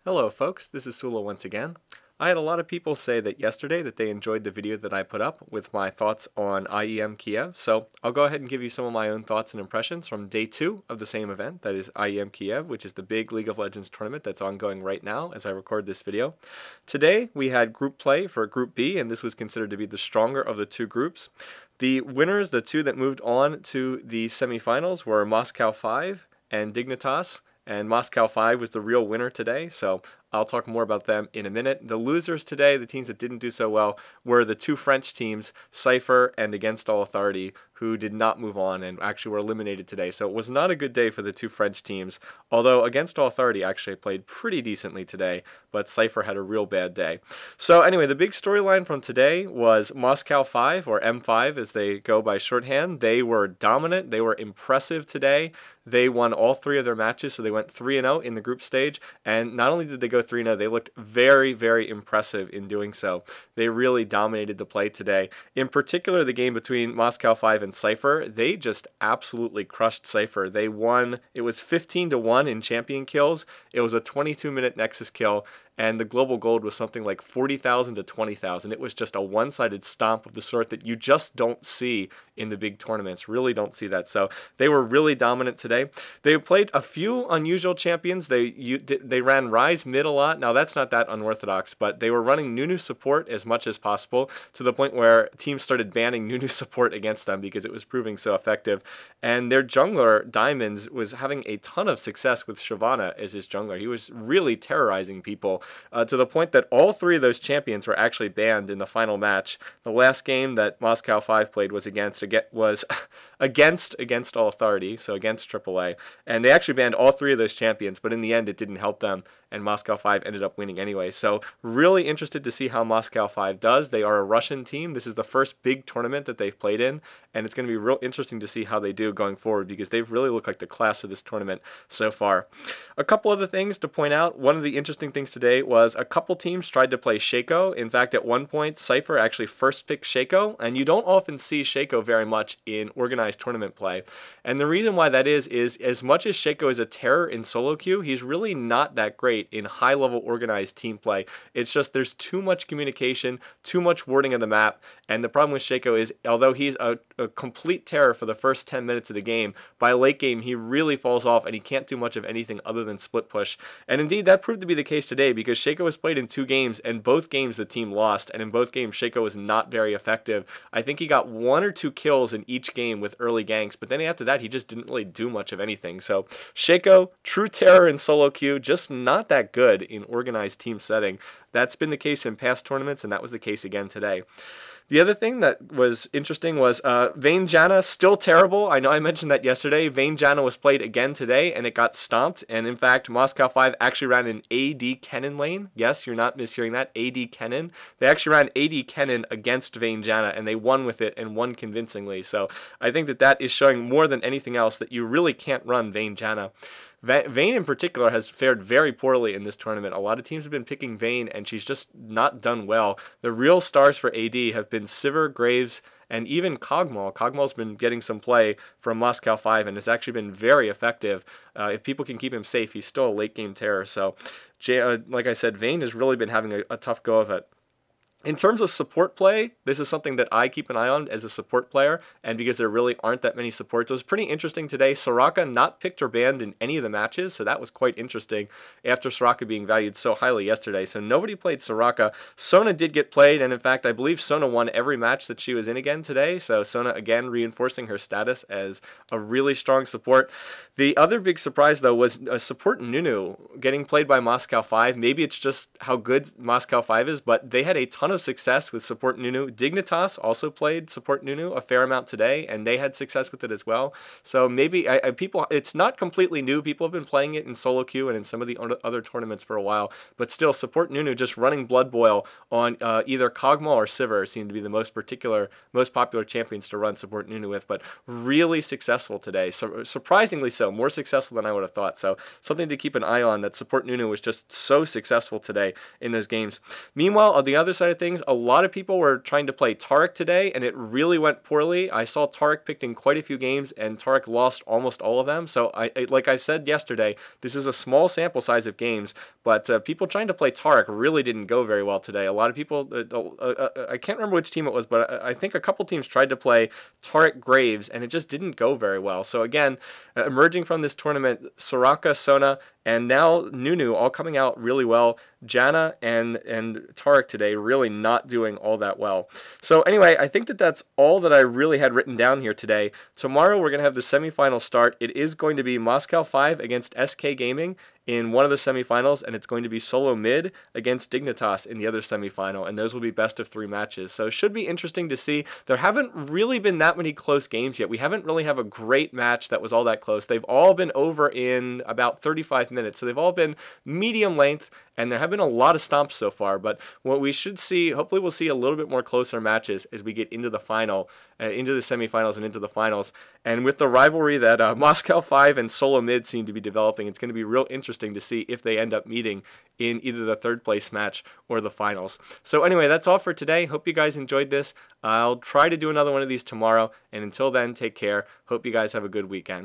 Hello folks, this is Sullla once again. I had a lot of people say that yesterday that they enjoyed the video that I put up with my thoughts on IEM Kiev, so I'll go ahead and give you some of my own thoughts and impressions from day 2 of the same event, that is IEM Kiev, which is the big League of Legends tournament that's ongoing right now as I record this video. Today we had group play for Group B, and this was considered to be the stronger of the two groups. The winners, the two that moved on to the semifinals, were Moscow 5 and Dignitas. And Moscow 5 was the real winner today, so I'll talk more about them in a minute. The losers today, the teams that didn't do so well, were the two French teams, Sivir and Against All Authority, who did not move on and actually were eliminated today. So it was not a good day for the two French teams, although Against All Authority actually played pretty decently today, but Sivir had a real bad day. So anyway, the big storyline from today was Moscow 5, or M5 as they go by shorthand. They were dominant, they were impressive today. They won all 3 of their matches, so they went 3-0 in the group stage, and not only did they go 3-0, they looked very, very impressive in doing so. They really dominated the play today. In particular, the game between Moscow 5 and Sivir, they just absolutely crushed Sivir. They won, it was 15-1 in champion kills. It was a 22-minute Nexus kill, and the global gold was something like 40,000 to 20,000. It was just a one-sided stomp of the sort that you just don't see in the big tournaments. Really don't see that. So they were really dominant today. They played a few unusual champions. They ran Ryze mid a lot. Now that's not that unorthodox, but they were running Nunu support as much as possible to the point where teams started banning Nunu support against them because it was proving so effective. And their jungler, Diamonds, was having a ton of success with Shyvana as his jungler. He was really terrorizing people. To the point that all 3 of those champions were actually banned in the final match. The last game that Moscow 5 played was against All Authority, so against AAA, and they actually banned all 3 of those champions, but in the end it didn't help them, and Moscow 5 ended up winning anyway. So really interested to see how Moscow 5 does. They are a Russian team. This is the first big tournament that they've played in, and it's going to be real interesting to see how they do going forward because they've really looked like the class of this tournament so far. A couple other things to point out. One of the interesting things today was a couple teams tried to play Shaco. In fact, at one point, Sivir actually first picked Shaco, and you don't often see Shaco very much in organized tournament play. And the reason why that is as much as Shaco is a terror in solo queue, he's really not that great in high-level organized team play. It's just there's too much communication, too much wording of the map, and the problem with Shaco is, although he's a complete terror for the first 10 minutes of the game, by late game he really falls off and he can't do much of anything other than split push. And indeed, that proved to be the case today because Shaco was played in 2 games, and both games the team lost, and in both games Shaco was not very effective. I think he got 1 or 2 kills in each game with early ganks, but then after that he just didn't really do much of anything. So Shaco, true terror in solo queue, just not that good in organized team setting. That's been the case in past tournaments, and that was the case again today. The other thing that was interesting was Vayne Janna, still terrible. I know I mentioned that yesterday. Vayne Janna was played again today, and it got stomped. And in fact, Moscow 5 actually ran an AD Kennen lane. Yes, you're not mishearing that. AD Kennen. They actually ran AD Kennen against Vayne Janna, and they won with it and won convincingly. So I think that is showing more than anything else that you really can't run Vayne Janna. Vayne in particular has fared very poorly in this tournament. A lot of teams have been picking Vayne, and she's just not done well. The real stars for AD have been Sivir, Graves, and even Kogmaw. Kogmaw's been getting some play from Moscow 5 and has actually been very effective. If people can keep him safe, he's still a late-game terror. So, like I said, Vayne has really been having a tough go of it. In terms of support play, this is something that I keep an eye on as a support player, and because there really aren't that many supports. It was pretty interesting today. Soraka not picked or banned in any of the matches, so that was quite interesting after Soraka being valued so highly yesterday. So nobody played Soraka. Sona did get played, and in fact, I believe Sona won every match that she was in again today, so Sona again reinforcing her status as a really strong support. The other big surprise, though, was support Nunu getting played by Moscow 5. Maybe it's just how good Moscow 5 is, but they had a ton of success with support Nunu. Dignitas also played support Nunu a fair amount today, and they had success with it as well. So maybe it's not completely new. People have been playing it in solo queue and in some of the other tournaments for a while, but still, support Nunu just running Blood Boil on either Kogmaw or Sivir seem to be the most popular champions to run support Nunu with, but really successful today. So surprisingly so, more successful than I would have thought. So something to keep an eye on, that support Nunu was just so successful today in those games. Meanwhile, on the other side of things, things. A lot of people were trying to play Taric today, and it really went poorly. I saw Taric picked in quite a few games, and Taric lost almost all of them. So, like I said yesterday, this is a small sample size of games, but people trying to play Taric really didn't go very well today. A lot of people, I can't remember which team it was, but I think a couple teams tried to play Taric Graves, and it just didn't go very well. So again, emerging from this tournament, Soraka, Sona, and now Nunu all coming out really well. Janna and Taric today really not doing all that well. So anyway, I think that's all that I really had written down here today. Tomorrow we're going to have the semifinal start. It is going to be Moscow 5 against SK Gaming in one of the semifinals, and it's going to be Solo Mid against Dignitas in the other semifinal, and those will be best of 3 matches. So it should be interesting to see. There haven't really been that many close games yet. We haven't really have a great match that was all that close. They've all been over in about 35 minutes, so they've all been medium length, and there have been a lot of stomps so far, but what we should see, hopefully we'll see a little bit more closer matches as we get into the final, into the semifinals and into the finals. And with the rivalry that Moscow 5 and Solo Mid seem to be developing, it's going to be real interesting to see if they end up meeting in either the 3rd place match or the finals. So anyway, that's all for today. Hope you guys enjoyed this. I'll try to do another one of these tomorrow, and until then, take care. Hope you guys have a good weekend.